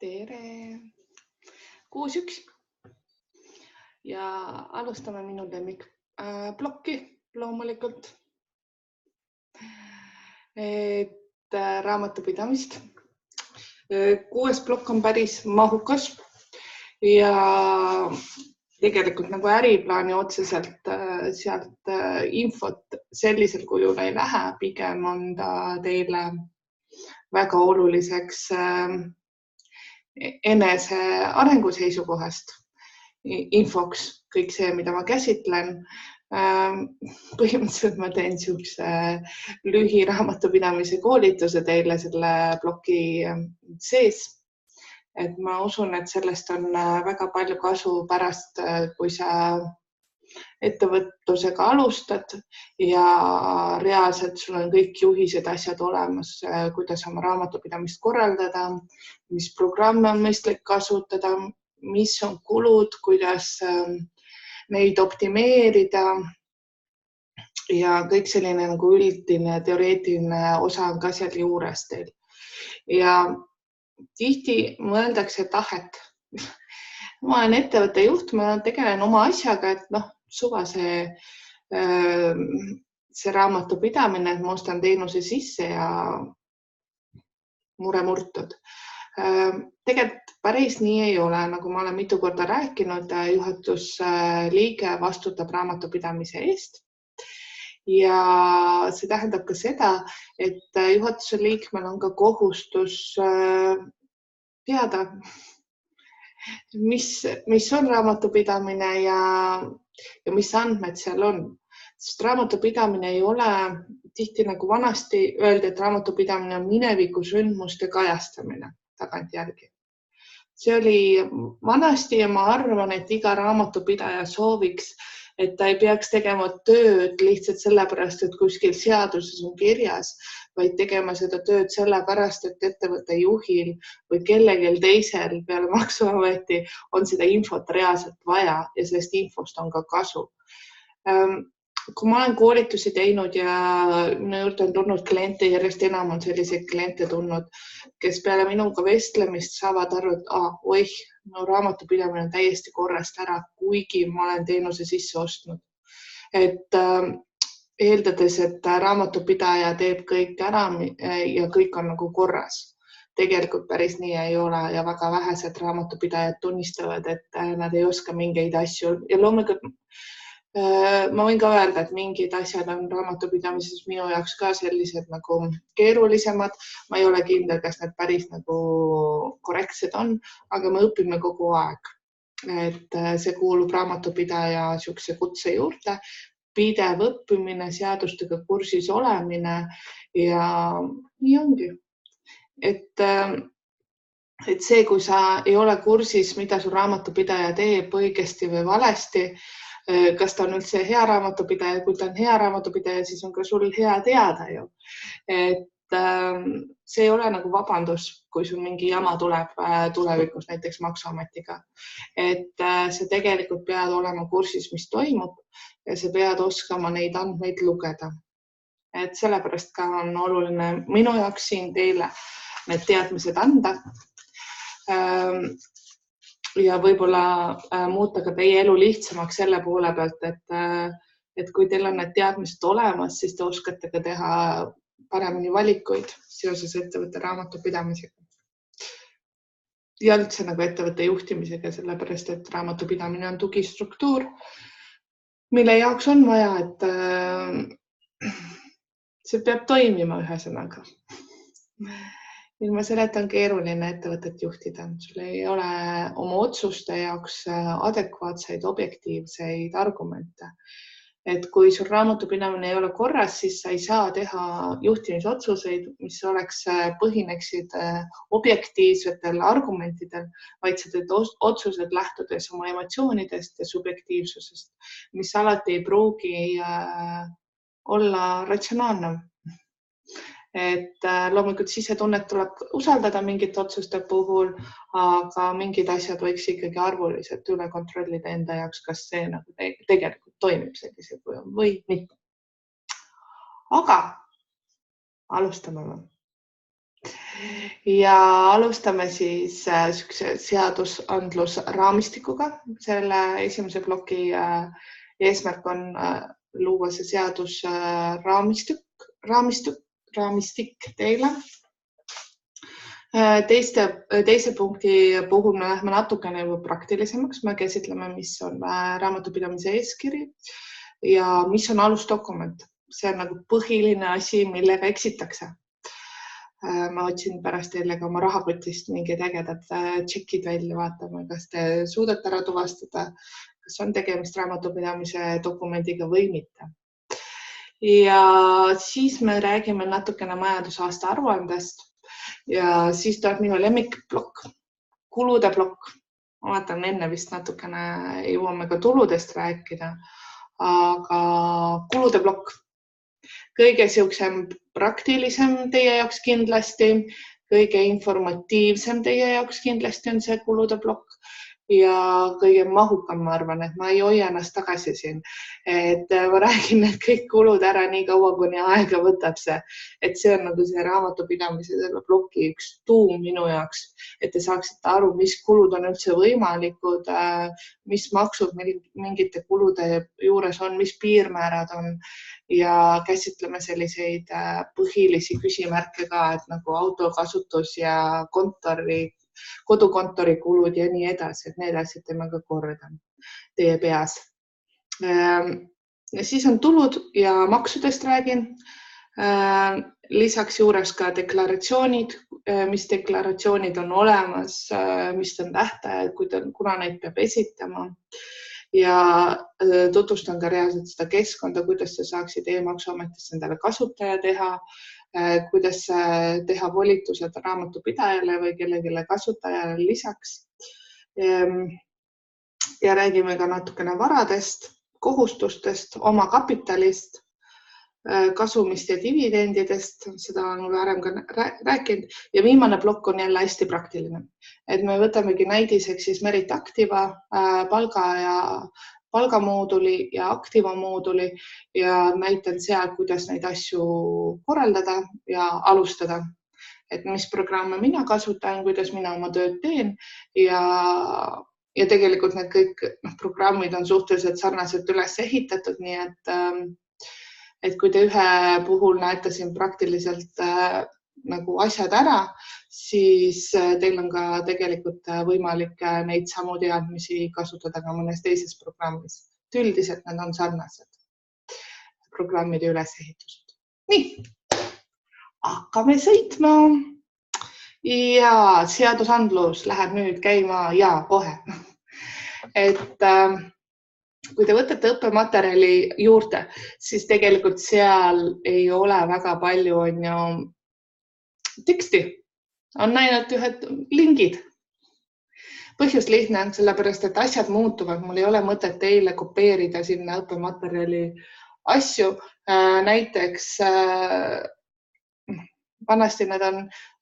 Tere! 6.1 ja alustame minu lemmikplokki loomulikult. Raamatupidamist. 6. plokk on päris mahukas ja tegelikult nagu äriplaani otseselt sealt infot sellisel kujul ei lähe, pigem on ta teile väga oluliseks enese arengu seisukohast infoks kõik see, mida ma käsitlen. Põhimõtteliselt ma teen niisuguse lühiraamatupidamise koolituse teile selle ploki sees. Et ma usun, et sellest on väga palju kasu pärast, kui sa ettevõtlusega alustad ja reaalselt sul on kõik juhised, asjad olemas, kuidas oma raamatupidamist korraldada, mis programme on mõistlik kasutada, mis on kulud, kuidas neid optimeerida ja kõik selline nagu üldine teoreetiline osa on ka seal juures teil. Ja tihti mõeldakse, et ma olen ettevõtte juht, ma tegelen oma asjaga, et suva see raamatupidamine, et ma ostan teenuse sisse ja mure murtud. Tegelikult päris nii ei ole, nagu ma olen mitu korda rääkinud, juhatusliige vastutab raamatupidamise eest. Ja see tähendab ka seda, et juhatuse liikmel on ka kohustus teada, mis on raamatupidamine ja mis andmed seal on. Sest raamatupidamine ei ole tihti nagu vanasti öeldi, et raamatupidamine on mineviku sündmuste kajastamine tagantjärgi. See oli vanasti ja ma arvan, et iga raamatupidaja sooviks, et ta ei peaks tegema tööd lihtsalt sellepärast, et kuskil seaduses on kirjas, vaid tegema seda tööd sellepärast, et ettevõtte juhil või kellelgi teisel peale Maksuameti on seda infot reaalselt vaja ja sellest infost on ka kasu. Kui ma olen koolitusi teinud ja minu juurde on tulnud kliente, järjest enam on selliseid kliente tulnud, kes peale minuga vestlemist saavad aru, et raamatupidamine on täiesti korrast ära, kuigi ma olen teenuse sisse ostnud. Et eeldades, et raamatupidaja teeb kõik ära ja kõik on nagu korras. Tegelikult päris nii ei ole ja väga vähesed raamatupidajad tunnistavad, et nad ei oska mingeid asju ja loomulikult ma võin ka öelda, et mingid asjad on raamatupidamises minu jaoks ka sellised nagu keerulisemad. Ma ei ole kindel, kas need päris nagu korrektsed on, aga me õpime kogu aeg. Et see kuulub raamatupidaja niisuguse kutse juurde, pidev õppimine, seadustega kursis olemine ja nii ongi. Et see, kui sa ei ole kursis, mida su raamatupidaja teeb õigesti või valesti, kas ta on üldse hea raamatupidaja, kui ta on hea raamatupidaja, siis on ka sul hea teada ju. Et see ei ole nagu vabandus, kui sul mingi jama tuleb tulevikus näiteks Maksuametiga. Et sa tegelikult pead olema kursis, mis toimub ja sa pead oskama neid andmeid lugeda. Et sellepärast ka on oluline minu jaoks siin teile need teadmised anda. Ja võib-olla muuta ka teie elu lihtsamaks selle poole pealt, et kui teil on need teadmised olemas, siis te oskate ka teha paremini valikuid seoses ettevõtte raamatupidamisega. Ja üldse nagu ettevõtte juhtimisega, sellepärast, et raamatupidamine on tugistruktuur, mille jaoks on vaja, et see peab toimima ühesõnaga. Ilma selleta on keeruline ettevõtet juhtida. Sul ei ole oma otsuste jaoks adekvaatseid, objektiivseid argumente. Et kui sul raamatupidamine ei ole korras, siis sa ei saa teha juhtimisotsuseid, mis põhineksid objektiivsetel argumentidel, vaid sa teed otsused lähtudes oma emotsioonidest ja subjektiivsusest, mis alati ei pruugi olla ratsionaalne. Et loomulikult sisetunnet tuleb usaldada mingite otsuste puhul, aga mingid asjad võiks ikkagi arvuliselt üle kontrollida enda jaoks, kas see nagu tegelikult toimib sellisel kujul või mitte. Aga alustame. ja alustame siis seadusandlusraamistikuga. Selle esimese ploki eesmärk on luua see seadusraamistik teile. Teise punkti puhul me lähme natukene juba praktilisemaks. Me käsitleme, mis on raamatupidamise eeskiri ja mis on alusdokument. See on nagu põhiline asi, millega eksitakse. Ma otsin pärast teile ka oma rahakotist mingid ägedad tšekid välja vaatama, kas te suudate ära tuvastada, kas on tegemist raamatupidamise dokumendiga või mitte. Ja siis me räägime natukene majandusaasta aruandest ja siis tuleb minu lemmikplokk, kulude plokk. Ma vaatan enne vist natukene jõuame ka tuludest rääkida, aga kulude plokk. Kõige siuksem praktilisem teie jaoks kindlasti, kõige informatiivsem teie jaoks kindlasti on see kulude plokk ja kõige mahukam, ma arvan, et ma ei hoia ennast tagasi siin. Et ma räägin need kõik kulud ära nii kaua, kuni aega võtab see. Et see on nagu see raamatupidamise selle ploki üks tuum minu jaoks, et te saaksite aru, mis kulud on üldse võimalikud, mis maksud mingite kulude juures on, mis piirmäärad on ja käsitleme selliseid põhilisi küsimärke ka, et nagu autokasutus ja kodukontori kulud ja nii edasi, et need asjad teeme ka korda teie peas. Siis on tulud ja maksudest räägin. Lisaks juures ka deklaratsioonid, mis deklaratsioonid on olemas, mis on tähtajad, kuna neid peab esitama. Ja tutvustan ka reaalselt seda keskkonda, kuidas te saaksid e-maksuametisse endale kasutaja teha, kuidas teha volitused raamatupidajale või kellelegi kasutajale lisaks. Ja räägime ka natukene varadest, kohustustest, oma kapitalist, kasumist ja dividendidest, seda on varem ka rääkinud. Ja viimane plokk on jälle hästi praktiline. Et me võtamegi näidiseks siis Merit Activa palgamooduli ja Activa mooduli ja näitan seal, kuidas neid asju korraldada ja alustada. Et mis programme mina kasutan, kuidas mina oma tööd teen ja tegelikult need kõik programmid on suhteliselt sarnaselt üles ehitatud, nii et kui te ühe puhul näete siin praktiliselt nagu asjad ära, siis teil on ka tegelikult võimalik neid samu teadmisi kasutada ka mõnes teises programmis. Üldiselt need on sarnased programmide ülesehitused. Nii, hakkame sõitma ja seadusandlus läheb nüüd käima ja kohe. Et kui te võtate õppematerjali juurde, siis tegelikult seal ei ole väga palju teksti. On ainult ühed lingid. Põhjus lihtne, sellepärast, et asjad muutuvad. Mul ei ole mõtet teile kopeerida sinna õppematerjali asju. Näiteks vanasti need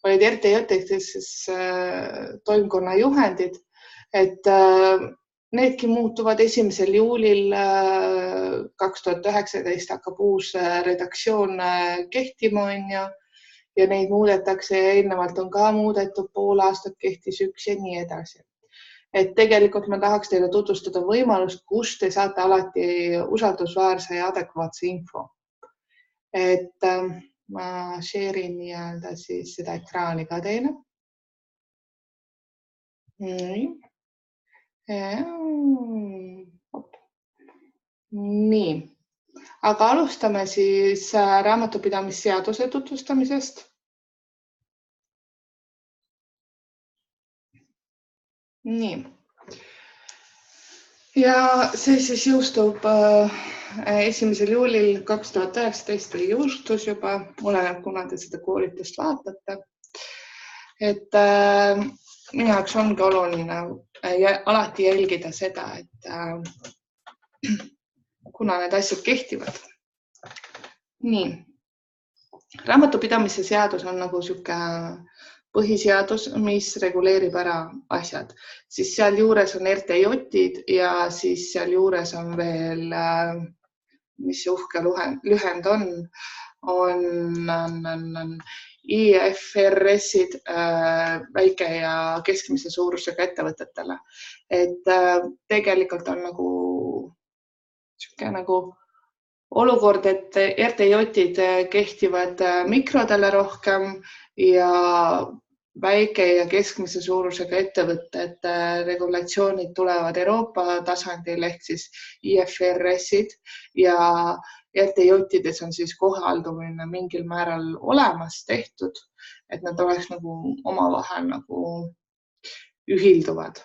olid RTJ-s toimkonna juhendid, et needki muutuvad 1. juulil 2019 hakkab uus redaktsioon kehtima ja neid muudetakse ja eelnevalt on ka muudetud, pool aastat kehtis üks ja nii edasi. Et tegelikult ma tahaks teile tutvustada võimalust, kus te saate alati usaldusväärse ja adekvaatse info. Et ma share'in nii-öelda siis seda ekraani ka teile. Nii, aga alustame siis raamatupidamisseaduse tutvustamisest. Nii. Ja see siis jõustub 1. juulil 2019 või jõustus juba, oleneb, kuna te seda koolitust vaatate. Et minu jaoks ongi oluline alati jälgida seda, et kuna need asjad kehtivad. Nii, raamatupidamise seadus on nagu sihuke põhiseadus, mis reguleerib ära asjad. Siis seal juures on RTJ-id ja siis seal juures on veel, mis see uhke lühend on IFRS-id väike ja keskmise suurusega ettevõtetele. Et tegelikult on nagu olukord, et RTJ-id kehtivad mikrodele rohkem ja väike ja keskmise suurusega ettevõtete regulatsioonid tulevad Euroopa tasandil ehk siis IFRS-id ja RTJ-ides on siis kohaldumine mingil määral olemas tehtud, et nad oleks nagu omavahel nagu ühilduvad.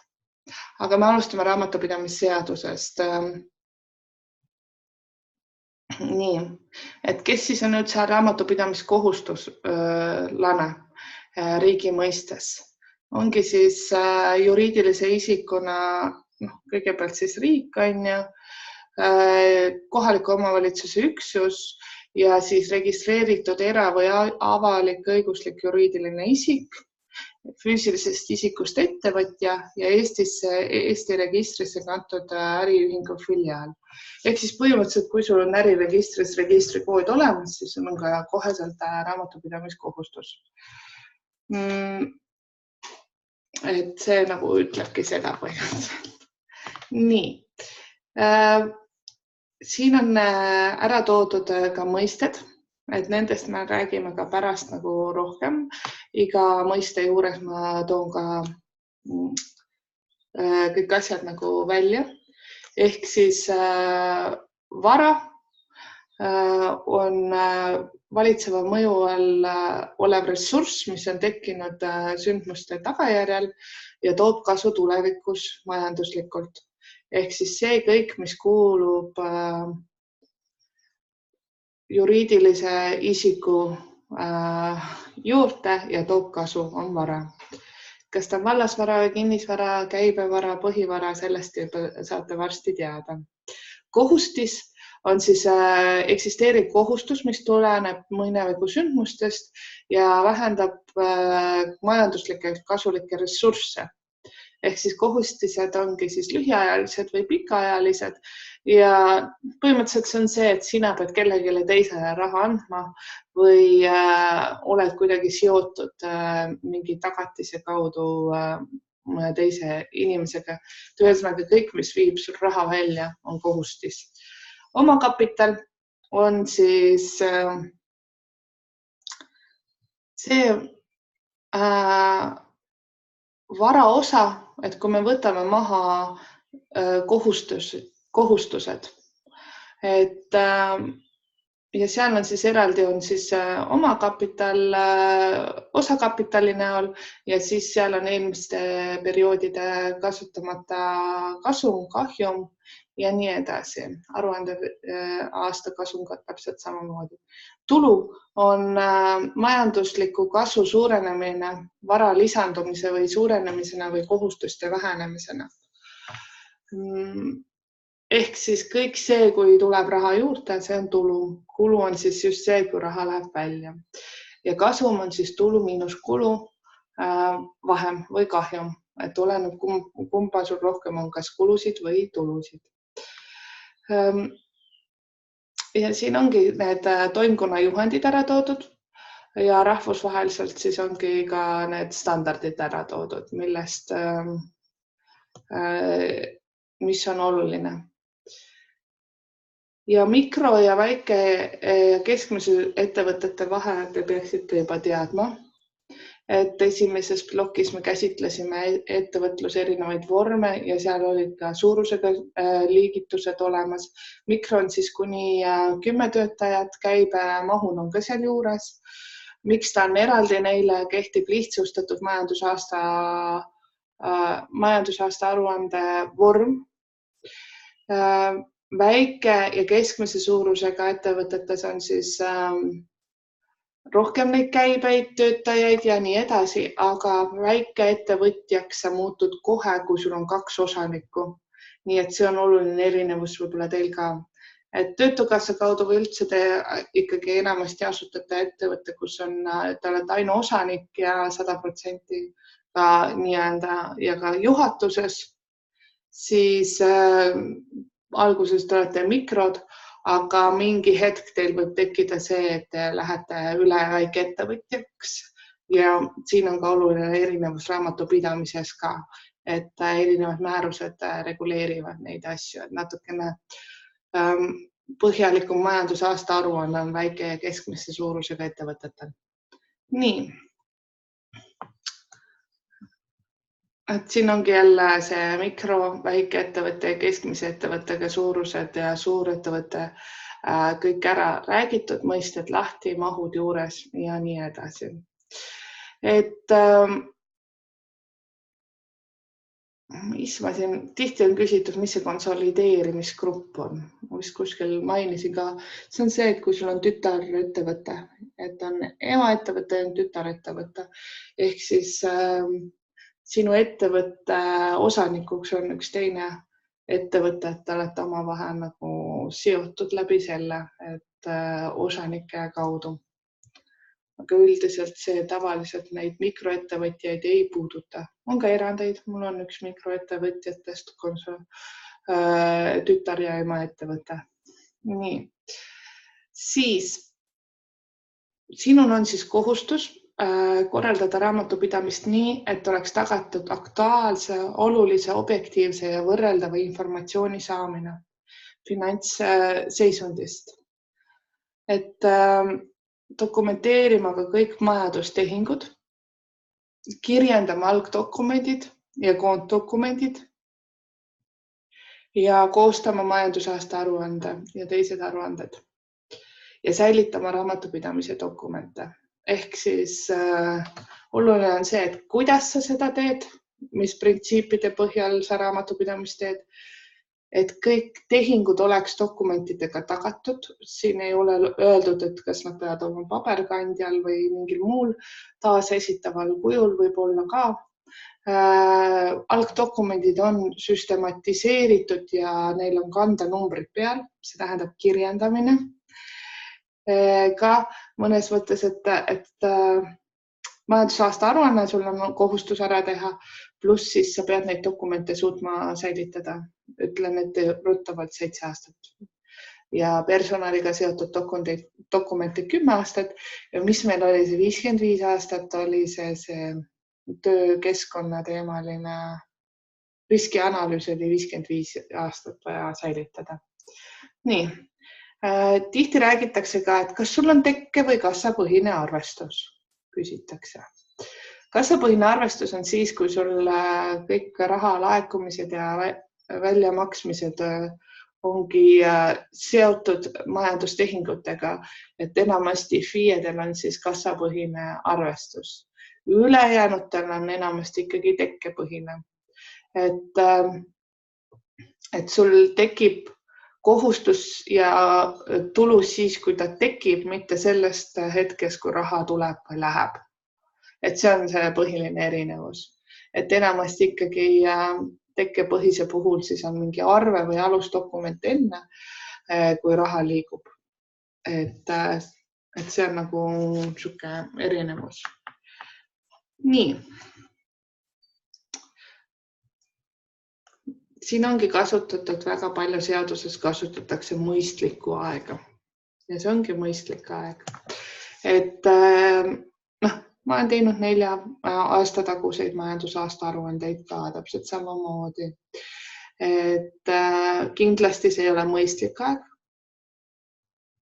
Aga me alustame raamatupidamisseadusest. Nii, et kes siis on üldse raamatupidamiskohustuslane riigi mõistes? Ongi siis juriidilise isikuna kõigepealt siis riik on ju, kohaliku omavalitsuse üksus ja siis registreeritud era- või avalik õiguslik juriidiline isik, füüsilisest isikust ettevõtja ja Eesti registrisse kantud äriühingu filiaal. Ehk siis põhimõtteliselt, kui sul on äriregistris registrikood olemas, siis on ka koheselt raamatupidamiskohustus. Et see nagu ütlebki seda põhimõtteliselt. Nii. Siin on ära toodud ka mõisted, et nendest me räägime ka pärast nagu rohkem. Iga mõiste juures ma toon ka kõik asjad nagu välja. Ehk siis vara on valitseva mõju all olev ressurss, mis on tekkinud sündmuste tagajärjel ja toob kasu tulevikus majanduslikult. Ehk siis see kõik, mis kuulub juriidilise isiku juurde ja toob kasu, on vara. Kas ta on vallasvara või kinnisvara, käibevara, põhivara, sellest saate varsti teada. Kohustis on siis eksisteeriv kohustus, mis tuleneb mineviku sündmustest ja vähendab majanduslikke kasulikke ressursse. Ehk siis kohustised ongi siis lühiajalised või pikaajalised ja põhimõtteliselt see on see, et sina pead kellelegi teisele raha andma või oled kuidagi seotud mingi tagatise kaudu teise inimesega. Ühesõnaga kõik, mis viib sul raha välja, on kohustis. Omakapital on siis see varaosa, et kui me võtame maha kohustused, et ja seal on siis eraldi on siis omakapital osakapitali näol ja siis seal on eelmiste perioodide kasutamata kasum, kahjum ja nii edasi. Aruande aasta kasum ka täpselt samamoodi. Tulu on majandusliku kasu suurenemine vara lisandumise või suurenemisena või kohustuste vähenemisena. Ehk siis kõik see, kui tuleb raha juurde, see on tulu. Kulu on siis just see, kui raha läheb välja. Ja kasum on siis tulu miinus kulu vahem või kahjum. Et oleneb, kumba sul rohkem on, kas kulusid või tulusid. Ja siin ongi need toimkonna juhendid ära toodud ja rahvusvaheliselt siis ongi ka need standardid ära toodud, millest, mis on oluline. Ja mikro ja väike ja keskmise ettevõtete vahe te peaksite juba teadma, et esimeses plokis me käsitlesime ettevõtluse erinevaid vorme ja seal olid ka suurusega liigitused olemas. Mikro on siis kuni 10 töötajat, käibe mahun on ka seal juures. Miks ta on eraldi, neile kehtib lihtsustatud majandusaasta aruande vorm. Väike ja keskmise suurusega ettevõtetes on siis rohkem neid käibeid, töötajaid ja nii edasi, aga väikeettevõtjaks sa muutud kohe, kui sul on 2 osanikku. Nii et see on oluline erinevus võib-olla teil ka. Et töötukassa kaudu või üldse te ikkagi enamasti asutate ettevõtte, kus on, te olete ainu osanik ja 100% ka nii-öelda ja ka juhatuses, siis alguses te olete mikrod, aga mingi hetk teil võib tekkida see, et te lähete üle väikeettevõtjaks ja siin on ka oluline erinevus raamatupidamises ka, et erinevad määrused reguleerivad neid asju, et natukene põhjalikum majandusaasta aruanne on väike ja keskmise suurusega ettevõtetel. Nii. Et siin ongi jälle see mikro, väikeettevõtte ja keskmise ettevõttega suurused ja suurettevõtte kõik ära räägitud, mõisted lahti, mahud juures ja nii edasi. Et mis ma siin tihti on küsitud, mis see konsolideerimisgrupp on. Ma vist kuskil mainisin ka. See on see, et kui sul on tütarettevõte, et on emaettevõte ja tütarettevõte ehk siis sinu ettevõtte osanikuks on üks teine ettevõte, et te olete omavahel nagu seotud läbi selle, et osanike kaudu. Aga üldiselt see tavaliselt neid mikroettevõtjaid ei puuduta. On ka erandeid. Mul on üks mikroettevõtjatest tütar ja emaettevõte. Nii. Siis sinul on siis kohustus korraldada raamatupidamist nii, et oleks tagatud aktuaalse, olulise, objektiivse ja võrreldava informatsiooni saamine finantsseisundist. Et dokumenteerima ka kõik majandustehingud, kirjendama algdokumendid ja koonddokumendid ja koostama majandusaasta aruande ja teised aruanded ja säilitama raamatupidamise dokumente. Ehk siis oluline on see, et kuidas sa seda teed, mis printsiipide põhjal sa raamatupidamist teed, et kõik tehingud oleks dokumentidega tagatud. Siin ei ole öeldud, et kas nad peavad olema paberkandjal või mingil muul taasesitaval kujul võib-olla ka. Algdokumendid on süstematiseeritud ja neil on kandenumbrid peal, see tähendab kirjendamine. Ka mõnes mõttes, et majandusaasta aruanne sul on kohustus ära teha, pluss siis sa pead neid dokumente suutma säilitada. Ütlen, et ruttavalt 7 aastat ja personaliga seotud dokumente 10 aastat ja mis meil oli see 55 aastat, oli see töökeskkonna teemaline riskianalüüs oli 55 aastat vaja säilitada. Nii. Tihti räägitakse ka, et kas sul on tekke või kassapõhine arvestus, küsitakse. Kassapõhine arvestus on siis, kui sul kõik raha laekumised ja väljamaksmised ongi seotud majandustehingutega, et enamasti FIE-del on siis kassapõhine arvestus. Ülejäänutel on enamasti ikkagi tekkepõhine. Et sul tekib kohustus ja tulu siis, kui ta tekib, mitte sellest hetkest, kui raha tuleb või läheb. Et see on see põhiline erinevus. Et enamasti ikkagi tekkepõhise puhul siis on mingi arve või alusdokument enne, kui raha liigub. Et see on nagu sihuke erinevus. Nii. Siin ongi kasutatud väga palju seaduses kasutatakse mõistlikku aega ja see ongi mõistlik aeg. Et ma olen teinud 4 aasta taguseid majandusaasta aruandeid ka täpselt samamoodi. Et kindlasti see ei ole mõistlik aeg,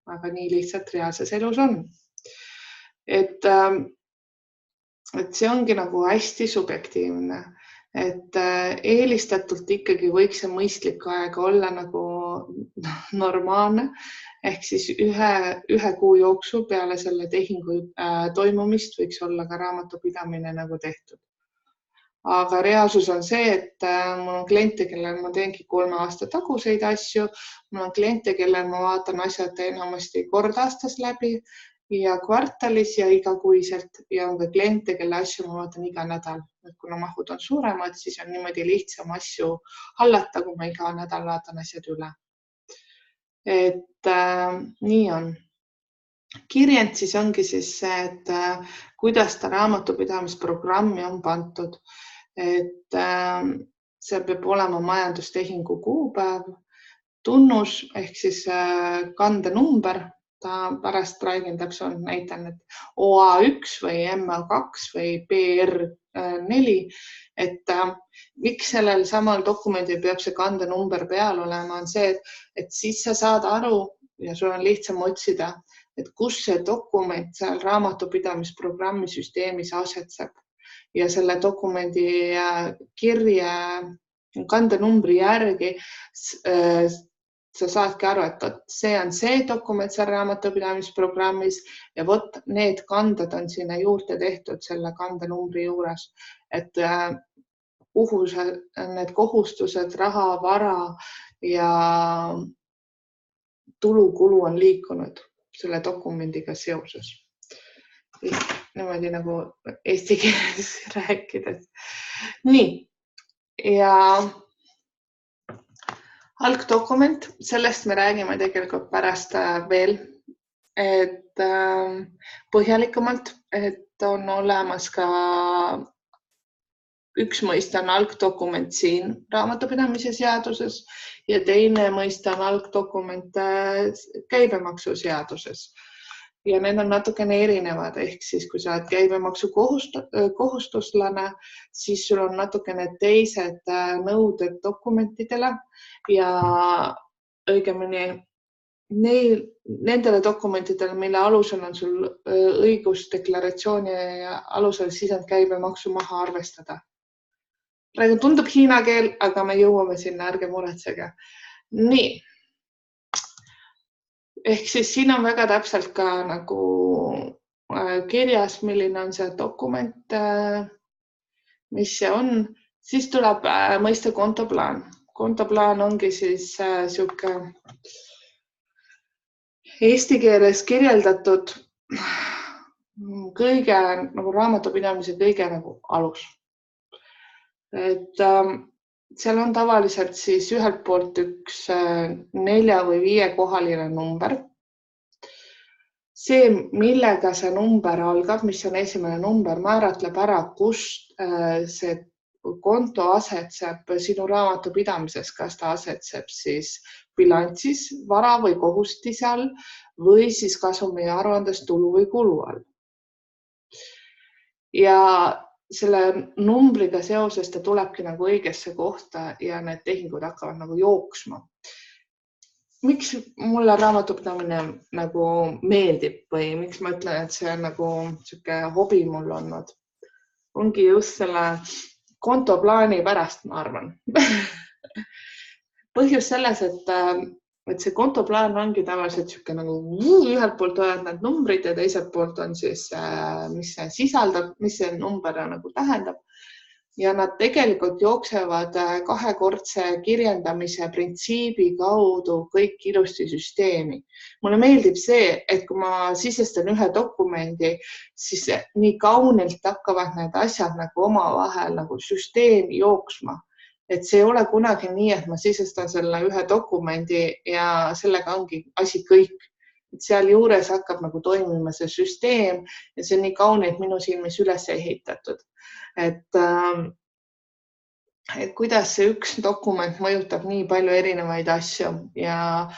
aga nii lihtsalt reaalses elus on. Et see ongi nagu hästi subjektiivne. Et eelistatult ikkagi võiks see mõistlik aeg olla nagu normaalne ehk siis ühe kuu jooksul peale selle tehingu toimumist võiks olla ka raamatupidamine nagu tehtud. Aga reaalsus on see, et mul on kliente, kellel ma teengi 3 aasta taguseid asju, mul on kliente, kellel ma vaatan asjad enamasti kord aastas läbi ja kvartalis ja igakuiselt ja on ka kliente, kelle asju ma vaatan iga nädal. Kuna mahud on suuremad, siis on niimoodi lihtsam asju hallata, kui ma iga nädal vaatan asjad üle. Et nii on. Kirjend siis ongi siis see, et kuidas ta raamatupidamisprogrammi on pandud. Et see peab olema majandustehingu kuupäev tunnus ehk siis kandenumber, ta pärast räägin täpselt, näitan, et OA1 või MA2 või PR4, et miks sellel samal dokumendil peab see kandenumber peal olema, on see, et siis sa saad aru ja sul on lihtsam otsida, et kus see dokument seal raamatupidamisprogrammi süsteemis asetseb ja selle dokumendi kirje kandenumbri järgi sa saadki aru, et see on see dokument seal raamatupidamisprogrammis ja vot need kanded on sinna juurde tehtud selle kandenumbri juures, et kuhu need kohustused, raha, vara ja tulu-kulu on liikunud selle dokumendiga seoses. Niimoodi nagu eesti keeles rääkides. Nii, ja algdokument, sellest me räägime tegelikult pärast veel, et põhjalikumalt, et on olemas ka üks mõiste on algdokument siin raamatupidamise seaduses ja teine mõiste on algdokument käibemaksuseaduses. Ja need on natukene erinevad, ehk siis kui sa oled käibemaksu kohustuslane, siis sul on natukene teised nõuded dokumentidele ja õigemini nendele dokumentidele, mille alusel on sul õigus deklaratsiooni alusel sisend käibemaksu maha arvestada. Praegu tundub hiina keel, aga me jõuame sinna, ärge muretsege. Nii. Ehk siis siin on väga täpselt ka nagu kirjas, milline on see dokument, mis see on. Siis tuleb mõiste kontoplaan. Kontoplaan ongi siis sihuke eesti keeles kirjeldatud kõige nagu raamatupidamise kõige nagu alus. Et seal on tavaliselt siis ühelt poolt üks 4 või 5 kohaline number. See, millega see number algab, mis on esimene number, määratleb ära, kust see konto asetseb sinu raamatupidamises, kas ta asetseb siis bilansis, vara või kohustise all või siis kasumi aruandes tulu või kulu all. Ja selle numbriga seoses ta tulebki nagu õigesse kohta ja need tehingud hakkavad nagu jooksma. Miks mulle raamatupidamine nagu meeldib või miks ma ütlen, et see on nagu sihuke hobi mul olnud? Ongi just selle kontoplaani pärast, ma arvan. Põhjus selles, et see kontoplaan ongi tavaliselt sihuke nagu ühelt poolt oled need numbrid ja teiselt poolt on siis, mis see sisaldab, mis see number nagu tähendab. Ja nad tegelikult jooksevad kahekordse kirjendamise printsiibi kaudu kõik ilusti süsteemi. Mulle meeldib see, et kui ma sisestan ühe dokumendi, siis nii kaunilt hakkavad need asjad nagu omavahel nagu süsteemi jooksma. Et see ei ole kunagi nii, et ma sisestan selle ühe dokumendi ja sellega ongi asi kõik. Et seal juures hakkab nagu toimima see süsteem ja see on nii kaunilt minu silmis üles ehitatud. Et kuidas see üks dokument mõjutab nii palju erinevaid asju ja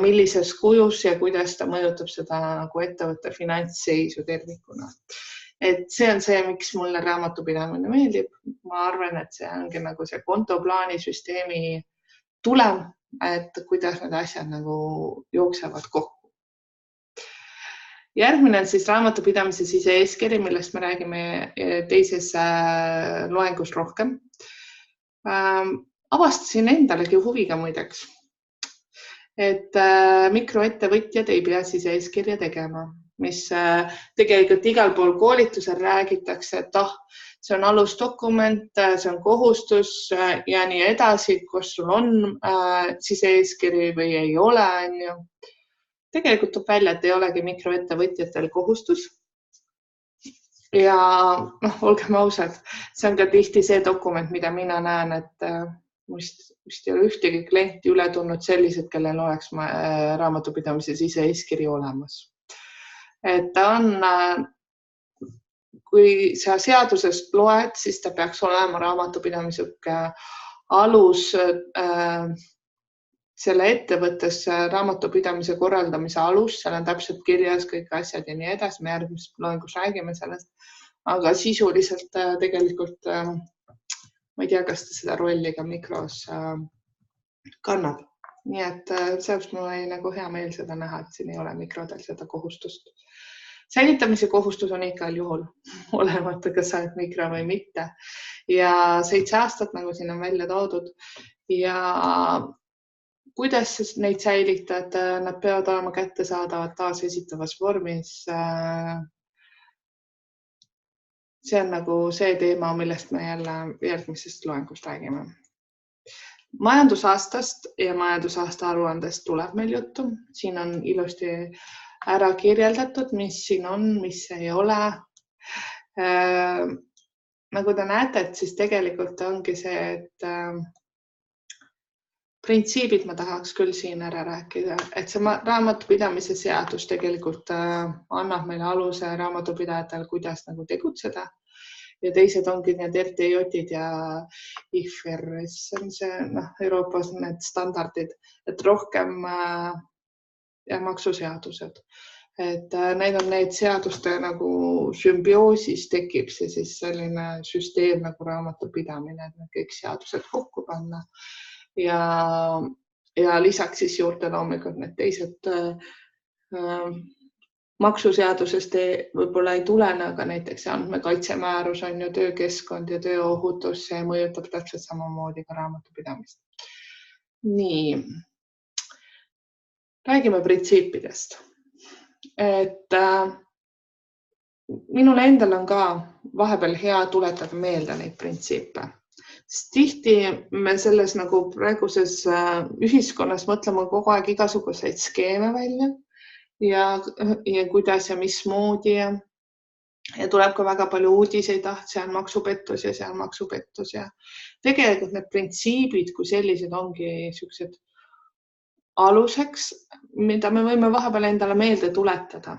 millises kujus ja kuidas ta mõjutab seda nagu ettevõtte finantsseisu tervikuna. Et see on see, miks mulle raamatupidamine meeldib. Ma arvan, et see ongi nagu see kontoplaani süsteemi tulem, et kuidas need asjad nagu jooksevad kokku. Järgmine on siis raamatupidamise sise-eeskiri, millest me räägime teises loengus rohkem. Avastasin endalegi huviga muideks, et mikroettevõtjad ei pea sise-eeskirja tegema, mis tegelikult igal pool koolitusel räägitakse, et see on alusdokument, see on kohustus ja nii edasi, kus sul on sise-eeskiri või ei ole. Tegelikult tuleb välja, et ei olegi mikroettevõtjatel kohustus. Ja olgem ausad, see on ka tihti see dokument, mida mina näen, et vist ei ole ühtegi klienti üle tulnud sellised, kellel oleks raamatupidamise sise-eeskiri olemas. Et ta on, kui sa seadusest loed, siis ta peaks olema raamatupidamise alus selle ettevõttes raamatupidamise korraldamise alus, seal on täpselt kirjas kõik asjad ja nii edasi, me järgmises loengus räägime sellest, aga sisuliselt tegelikult ma ei tea, kas ta seda rolli ka mikros kannab. Nii et sellepärast mul oli nagu hea meel seda näha, et siin ei ole mikrodel seda kohustust. Säilitamise kohustus on igal juhul olemata, kas sa oled mikro või mitte. Ja 7 aastat, nagu siin on välja toodud. Ja kuidas neid säilitad? Nad peavad olema kättesaadavad taasesitavas vormis. See on nagu see teema, millest me jälle järgmisest loengust räägime. Majandusaastast ja majandusaasta aruandest tuleb meil juttu. Siin on ilusti ära kirjeldatud, mis siin on, mis ei ole. Nagu te näete, et siis tegelikult ongi see, et printsiibid ma tahaks küll siin ära rääkida, et see raamatupidamise seadus tegelikult annab meile aluse raamatupidajatele, kuidas nagu tegutseda. Ja teised ongi need RTJ-id ja IFRS, on see Euroopas need standardid, et rohkem ja maksuseadused. Et need on need seaduste nagu sümbioosis tekib see siis selline süsteem nagu raamatupidamine, et kõik seadused kokku panna. Ja lisaks siis juurde loomulikult need teised maksuseadusest võib-olla ei tulene, aga näiteks andmekaitsemäärus on ju töökeskkond ja tööohutus, see mõjutab täpselt samamoodi ka raamatupidamist. Nii. Räägime printsiipidest. Et minul endal on ka vahepeal hea tuletada meelde neid printsiipe. Tihti me selles nagu praeguses ühiskonnas mõtleme kogu aeg igasuguseid skeeme välja ja kuidas ja mismoodi ja tuleb ka väga palju uudiseid, see on maksupettus ja see on maksupettus ja tegelikult need printsiibid kui sellised ongi sellised aluseks, mida me võime vahepeal endale meelde tuletada.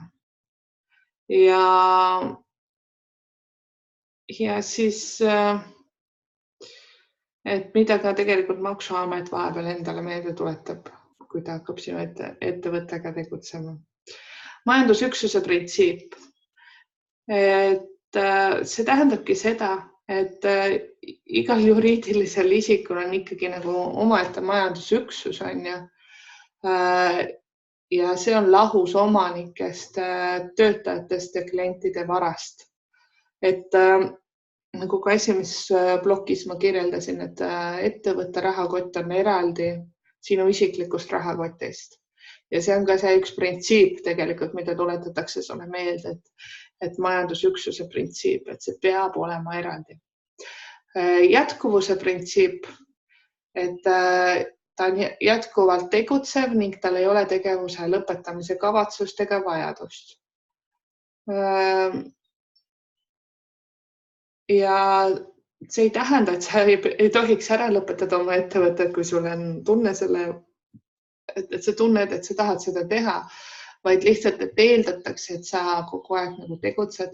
Ja siis, et mida ka tegelikult Maksuamet vahepeal endale meelde tuletab, kui ta hakkab sinu ettevõttega tegutsema. Majandusüksuse printsiip. Et see tähendabki seda, et igal juriidilisel isikul on ikkagi nagu omaette majandusüksus on ju. Ja see on lahus omanikest, töötajatest ja klientide varast. Et nagu ka esimeses plokis ma kirjeldasin, et ettevõtte rahakott on eraldi sinu isiklikust rahakotist. Ja see on ka see üks printsiip tegelikult, mida tuletatakse sulle meelde, et majandusüksuse printsiip, et see peab olema eraldi. Jätkuvuse printsiip, et ta on jätkuvalt tegutsev ning tal ei ole tegevuse lõpetamise kavatsust ega vajadust. Ja see ei tähenda, et sa ei tohiks ära lõpetada oma ettevõtet, kui sul on tunne et sa tunned, et sa tahad seda teha, vaid lihtsalt, et eeldatakse, et sa kogu aeg nagu tegutsed,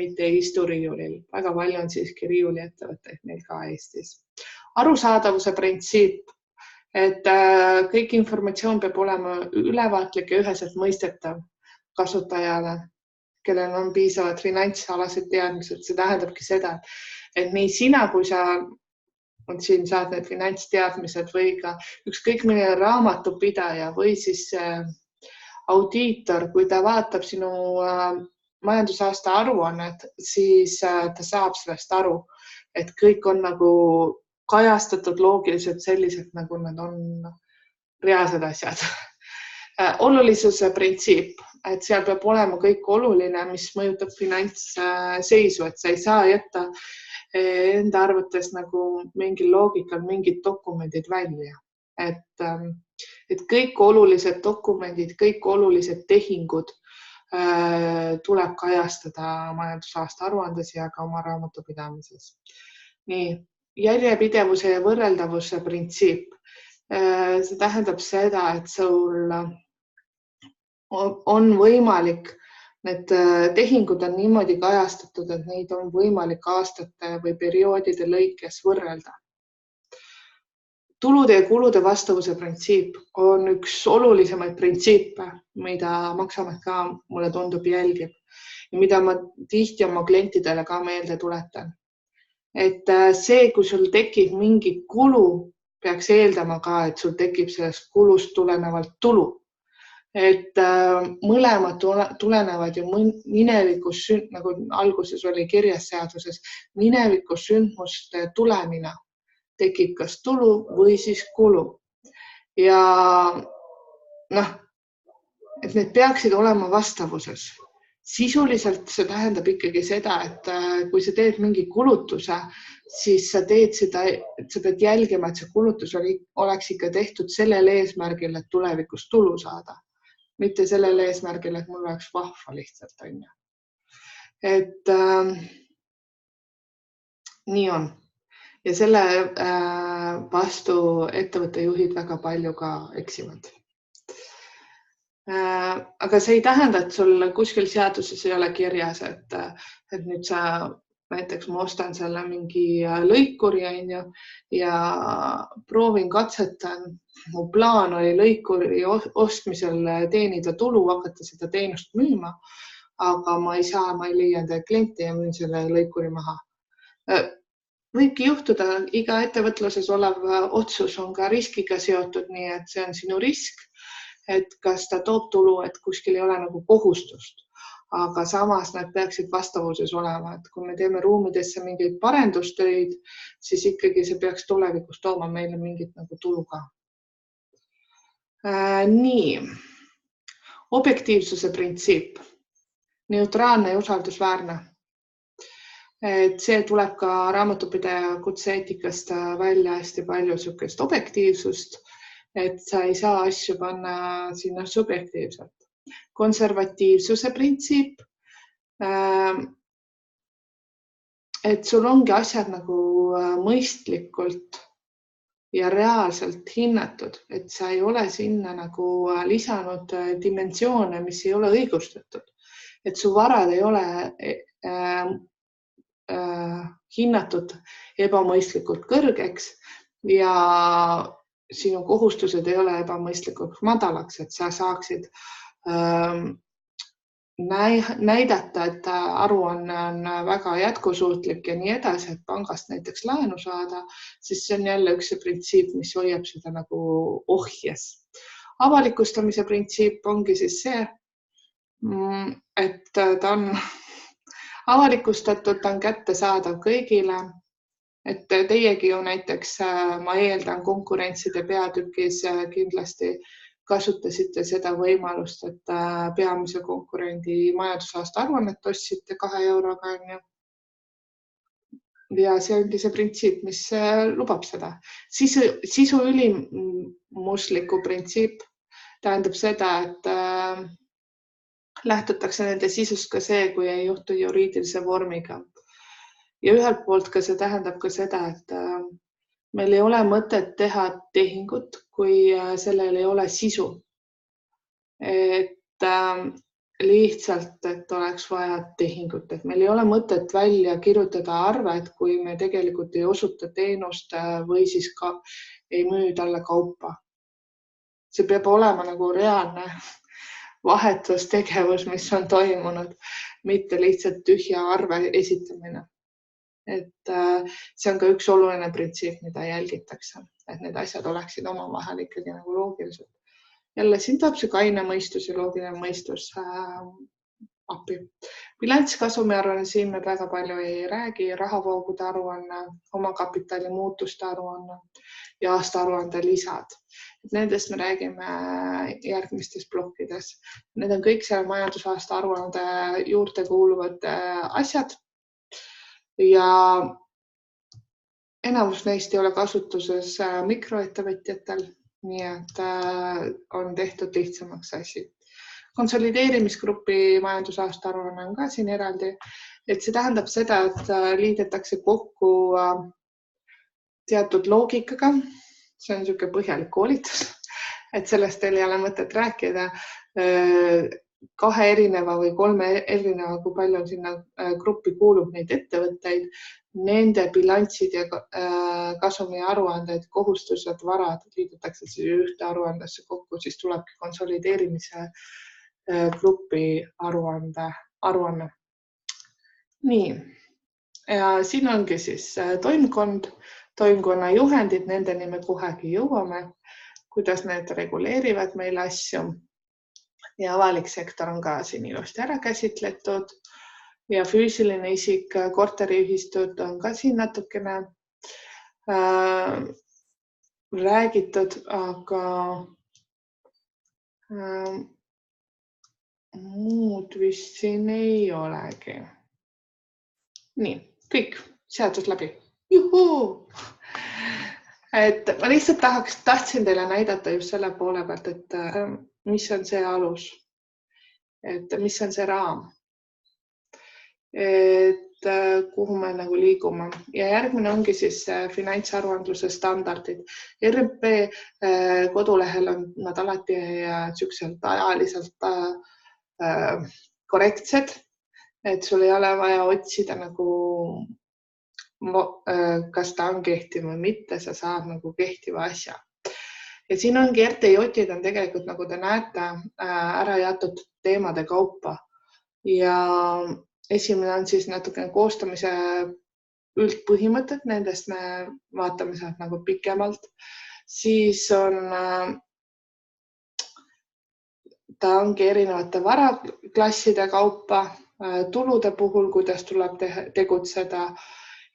mitte ei istu riiulil. Väga palju on siiski riiuliettevõtteid meil ka Eestis. Arusaadavuse printsiip, et kõik informatsioon peab olema ülevaatlik ja üheselt mõistetav kasutajale, kellel on piisavad finantsalased teadmised. See tähendabki seda, et nii sina, kui sa siin saad need finantsteadmised või ka ükskõik milline raamatupidaja või siis audiitor, kui ta vaatab sinu majandusaasta aruannet, siis ta saab sellest aru, et kõik on nagu kajastatud loogiliselt sellised, nagu nad on reaalsed asjad. Olulisuse printsiip, et seal peab olema kõik oluline, mis mõjutab finantsseisu, et sa ei saa jätta enda arvates nagu mingil loogikal mingid dokumendid välja. Et kõik olulised dokumendid, kõik olulised tehingud tuleb kajastada majandusaasta aruandes ja ka oma raamatupidamises. Nii, järjepidevuse ja võrreldavuse printsiip. See tähendab seda, et sul on võimalik, need tehingud on niimoodi kajastatud, et neid on võimalik aastate või perioodide lõikes võrrelda. Tulude ja kulude vastavuse printsiip on üks olulisemaid printsiipe, mida Maksamet ka mulle tundub jälgib ja mida ma tihti oma klientidele ka meelde tuletan. Et see, kui sul tekib mingi kulu, peaks eeldama ka, et sul tekib sellest kulust tulenevalt tulu. Et mõlemad tulenevad ju minevikus, nagu alguses oli kirjas seaduses, minevikus sündmuste tulemina tekib kas tulu või siis kulu. Ja et need peaksid olema vastavuses. Sisuliselt see tähendab ikkagi seda, et kui sa teed mingi kulutuse, siis sa teed seda, et sa pead jälgima, et see kulutus oleks ikka tehtud sellel eesmärgil, et tulevikus tulu saada. Mitte sellel eesmärgil, et mul oleks vahva lihtsalt on. Et nii on. Ja selle vastu ettevõtte juhid väga palju ka eksivad. Aga see ei tähenda, et sul kuskil seaduses ei ole kirjas, et nüüd sa näiteks ma ostan selle mingi lõikuri ja proovin katsetan. Mu plaan oli lõikuri ostmisel teenida tulu, hakata seda teenust müüma, aga ma ei leia enda klienti ja müün selle lõikuri maha. Võibki juhtuda, iga ettevõtluses olev otsus on ka riskiga seotud, nii et see on sinu risk, et kas ta toob tulu, et kuskil ei ole nagu kohustust. Aga samas nad peaksid vastavuses olema, et kui me teeme ruumidesse mingeid parendustöid, siis ikkagi see peaks tulevikus tooma meile mingit nagu tulu ka. Nii, objektiivsuse printsiip, neutraalne ja usaldusväärne. Et see tuleb ka raamatupidaja kutse-eetikast välja hästi palju sükest objektiivsust, et sa ei saa asju panna sinna subjektiivselt. Konservatiivsuse printsiip, et sul ongi asjad nagu mõistlikult ja reaalselt hinnatud, et sa ei ole sinna nagu lisanud dimensioone, mis ei ole õigustatud. Et su varad ei ole hinnatud ebamõistlikult kõrgeks ja sinu kohustused ei ole ebamõistlikult madalaks, et sa saaksid näidata, et aruanne on väga jätkusuutlik ja nii edasi, et pangast näiteks laenu saada, siis see on jälle üks printsiip, mis hoiab seda nagu ohjes. Avalikustamise printsiip ongi siis see, et ta on avalikustatud, ta on kättesaadav kõigile. Et teiegi ju näiteks, ma eeldan konkurentside peatükis kindlasti kasutasite seda võimalust, et peamise konkurendi majandusaasta aruannet ostsite 2 euroga. Ja see ongi see printsiip, mis lubab seda. Sisu ülimusliku printsiip tähendab seda, et lähtutakse nende sisust ka see, kui ei juhtu juriidilise vormiga. Ja ühelt poolt ka see tähendab ka seda, et meil ei ole mõtet teha tehingut, kui sellel ei ole sisu. Et lihtsalt, et oleks vaja tehingut, et meil ei ole mõtet välja kirjutada arvet, kui me tegelikult ei osuta teenust või siis ka ei müü talle kaupa. See peab olema nagu reaalne vahetustegevus, mis on toimunud, mitte lihtsalt tühja arve esitamine. Et see on ka üks oluline printsiip, mida jälgitakse, et need asjad oleksid omavahel ikkagi nagu loogiliselt. Jälle siin tuleb see kaine mõistus ja loogiline mõistus appi. Bilanskasumi aruanne, siin me väga palju ei räägi, rahavoogude aruanne, omakapitali muutuste aruanne ja aastaaruande lisad. Nendest me räägime järgmistes plokkides. Need on kõik seal majandusaasta aruande juurde kuuluvad asjad. Ja enamus neist ei ole kasutuses mikroettevõtjatel, nii et on tehtud lihtsamaks asi. Konsolideerimisgrupi majandusaasta aruanne on ka siin eraldi, et see tähendab seda, et liidetakse kokku teatud loogikaga. See on niisugune põhjalik koolitus, et sellest teil ei ole mõtet rääkida. 2 erineva või 3 erineva, kui palju sinna gruppi kuulub neid ettevõtteid, nende bilanssid ja kasumi aruanded, kohustused, varad liidetakse siis ühte aruandesse kokku, siis tulebki konsolideerimise grupi aruanne. Nii, ja siin ongi siis toimkonna juhendid, nendeni me kohegi jõuame, kuidas need reguleerivad meil asju. Ja avalik sektor on ka siin ilusti ära käsitletud ja füüsiline isik, korteriühistud on ka siin natukene räägitud, aga muud vist siin ei olegi. Nii, kõik, seadus läbi. Juhuu! Et ma lihtsalt tahtsin teile näidata just selle poole pealt, et mis on see alus, et mis on see raam, et kuhu me nagu liigume. Ja järgmine ongi siis finantsaruandluse standardid. RMP kodulehel on nad alati sükselt ajaliselt korrektsed, et sul ei ole vaja otsida nagu, kas ta on kehtiv või mitte, sa saad nagu kehtiva asja. Ja siin ongi RTJ-d on tegelikult, nagu te näete, ära jaotatud teemade kaupa. Ja esimene on siis natukene koostamise üldpõhimõtted, nendest me vaatame sealt nagu pikemalt. Siis on ta ongi erinevate varaklasside kaupa, tulude puhul, kuidas tuleb tegutseda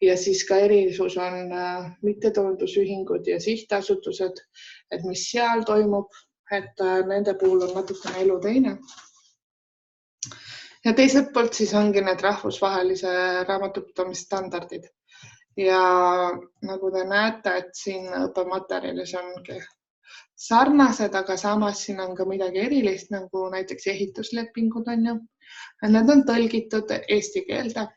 ja siis ka erisus on mittetulundusühingud ja sihtasutused, et mis seal toimub, et nende puhul on natukene elu teine. Ja teiselt poolt siis ongi need rahvusvahelise raamatupidamisstandardid. Ja nagu te näete, et siin õppematerjalis ongi sarnased, aga samas siin on ka midagi erilist, nagu näiteks ehituslepingud on ju. Need on tõlgitud eesti keelde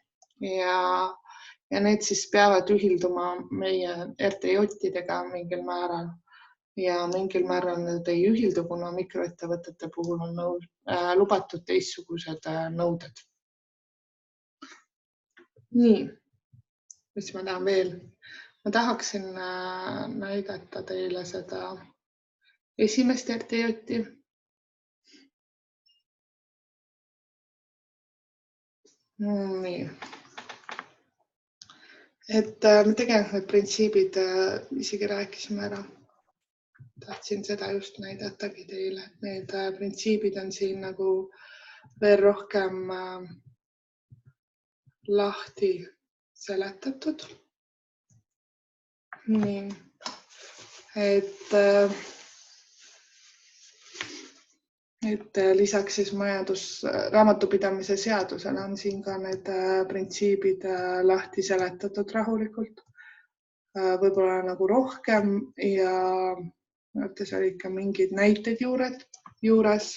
ja need siis peavad ühilduma meie RTJ-idega mingil määral ja mingil määral need ei ühildu, kuna mikroettevõtete puhul on lubatud teistsugused nõuded. Nii, mis ma tahan veel? Ma tahaksin näidata teile seda esimest RTJ-i. Nii. Et me tegelikult need printsiibid isegi rääkisime ära. Tahtsin seda just näidatagi teile. Need printsiibid on siin nagu veel rohkem lahti seletatud. Nii. Et lisaks siis raamatupidamine seadusele on siin ka need printsiibid lahti seletatud rahulikult. Võib-olla nagu rohkem ja mõttes oli ikka mingid näited juures.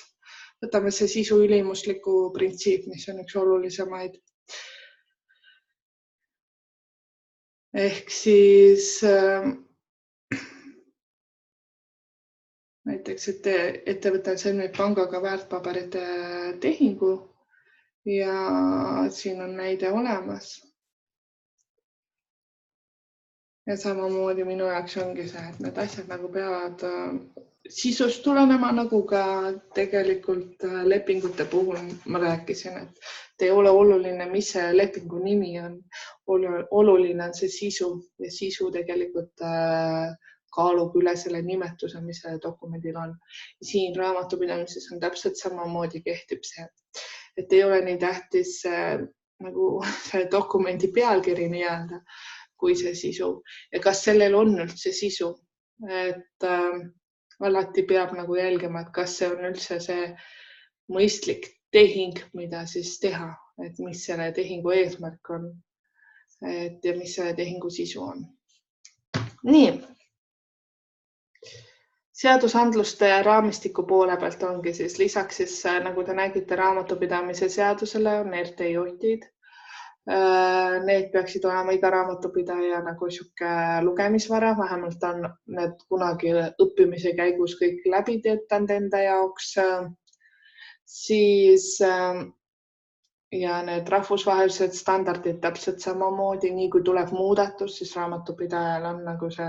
Võtame see sisu ülimusliku printsiip, mis on üks olulisemaid. Ehk siis näiteks, et ettevõte sõlmib pangaga väärtpaberite tehingu ja siin on näide olemas. Ja samamoodi minu jaoks ongi see, et need asjad nagu peavad sisust tulenema, nagu ka tegelikult lepingute puhul ma rääkisin, et ei ole oluline, mis see lepingu nimi on. Oluline on see sisu ja sisu tegelikult kaalub üle selle nimetuse, mis selle dokumendil on. Siin raamatupidamises on täpselt samamoodi kehtib see, et ei ole nii tähtis nagu see dokumendi pealkiri nii-öelda kui see sisu ja kas sellel on üldse sisu. Et alati peab nagu jälgima, et kas see on üldse see mõistlik tehing, mida siis teha, et mis selle tehingu eesmärk on ja mis selle tehingu sisu on. Nii. Seadusandluste raamistiku poole pealt ongi siis lisaks siis, nagu te nägite, raamatupidamise seadusele on RTJ-d. Need peaksid olema iga raamatupidaja nagu sihuke lugemisvara, vähemalt on need kunagi õppimise käigus kõik läbi töötanud enda jaoks. siis ja need rahvusvahelised standardid täpselt samamoodi, nii kui tuleb muudatus, siis raamatupidajal on nagu see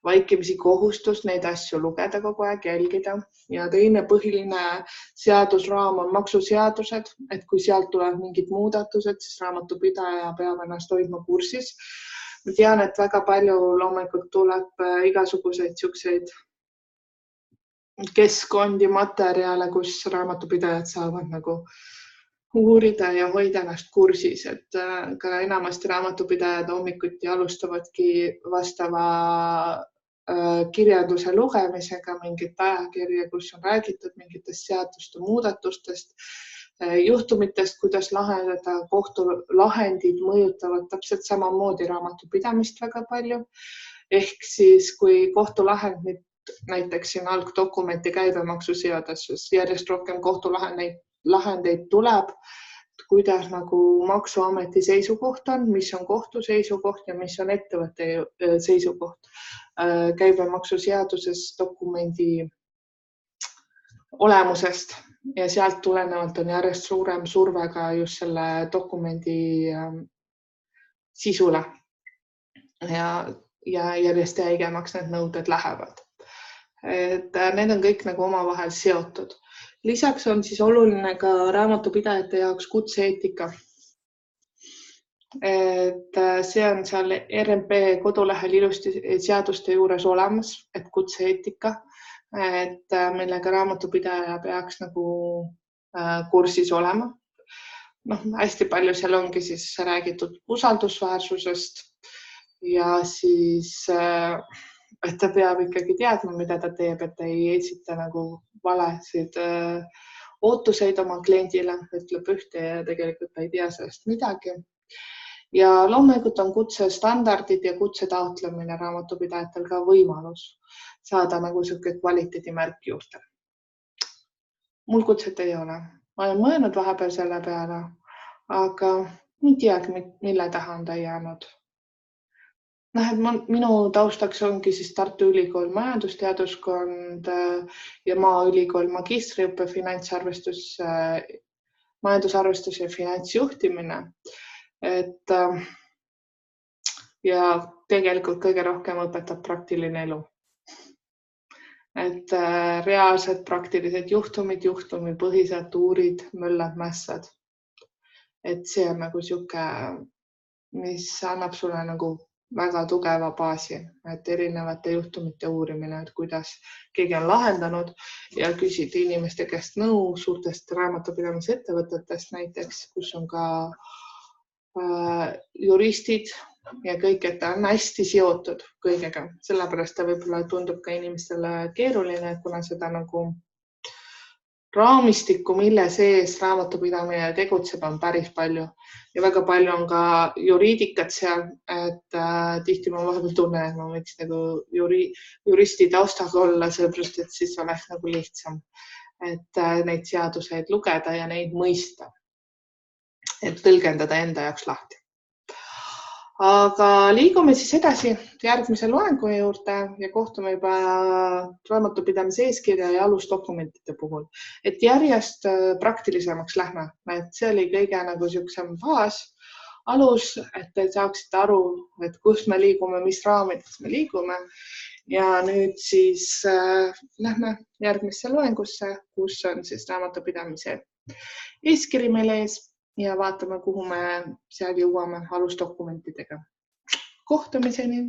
vaikimisi kohustus neid asju lugeda kogu aeg, jälgida. Ja teine põhiline seadusraam on maksuseadused, et kui sealt tuleb mingid muudatused, siis raamatupidaja peab ennast hoidma kursis. Ma tean, et väga palju loomulikult tuleb igasuguseid siukseid keskkondi, materjale, kus raamatupidajad saavad nagu uurida ja hoida ennast kursis, et ka enamasti raamatupidajad hommikuti alustavadki vastava kirjanduse lugemisega mingit ajakirja, kus on räägitud mingitest seaduste muudatustest, juhtumitest, kuidas lahendada. Kohtulahendid mõjutavad täpselt samamoodi raamatupidamist väga palju. Ehk siis, kui kohtulahend näiteks siin algdokumenti käibemaksuseaduses järjest rohkem kohtulahendeid tuleb, kuidas nagu Maksuameti seisukoht on, mis on kohtu seisukoht ja mis on ettevõtte seisukoht. Käibemaksuseaduses dokumendi olemusest ja sealt tulenevalt on järjest suurem surve ka just selle dokumendi sisule ja järjest jäigemaks need nõuded lähevad. Et need on kõik nagu omavahel seotud. Lisaks on siis oluline ka raamatupidajate jaoks kutse-eetika. Et see on seal RMP kodulehel ilusti seaduste juures olemas, et kutse-eetika, et millega raamatupidaja peaks nagu kursis olema. Hästi palju seal ongi siis räägitud usaldusväärsusest ja siis et ta peab ikkagi teadma, mida ta teeb, et ta ei esita nagu valesid ootuseid oma kliendile, ütleb ühte ja tegelikult ta ei tea sellest midagi. Ja loomulikult on kutsestandardid ja kutse taotlemine raamatupidajatel ka võimalus saada nagu siuke kvaliteedimärk juurde. Mul kutset ei ole. Ma olen mõelnud vahepeal selle peale, aga ei teagi, mille taha on ta jäänud. Minu taustaks ongi siis Tartu Ülikool majandusteaduskond ja Maaülikool magistriõppe finantsarvestus, majandusarvestus ja finantsjuhtimine. Et ja tegelikult kõige rohkem õpetab praktiline elu. Et reaalsed praktilised juhtumipõhised uurid, möllad, mässad. Et see on nagu siuke, mis annab sulle nagu väga tugeva baasi, et erinevate juhtumite uurimine, et kuidas keegi on lahendanud ja küsida inimeste käest nõu suurtest raamatupidamisettevõtetest näiteks, kus on ka juristid ja kõik, et ta on hästi seotud kõigega. Sellepärast ta võib-olla tundub ka inimestele keeruline, kuna seda nagu raamistikku, mille sees raamatupidamine tegutseb, on päris palju ja väga palju on ka juriidikat seal, et tihti ma vahepeal tunnen, et ma võiks nagu juristi taustaga olla, sellepärast et siis oleks nagu lihtsam, et neid seaduseid lugeda ja neid mõista, et tõlgendada enda jaoks lahti. Aga liigume siis edasi järgmise loengu juurde ja kohtume juba raamatupidamise eeskirja ja alusdokumentide puhul. Et järjest praktilisemaks lähme, et see oli kõige nagu siuksem baas, alus, et te saaksite aru, et kus me liigume, mis raamides me liigume. Ja nüüd siis lähme järgmisse loengusse, kus on siis raamatupidamise eeskiri meil ees. Ja vaatame, kuhu me seal jõuame alusdokumentidega. Kohtumiseni!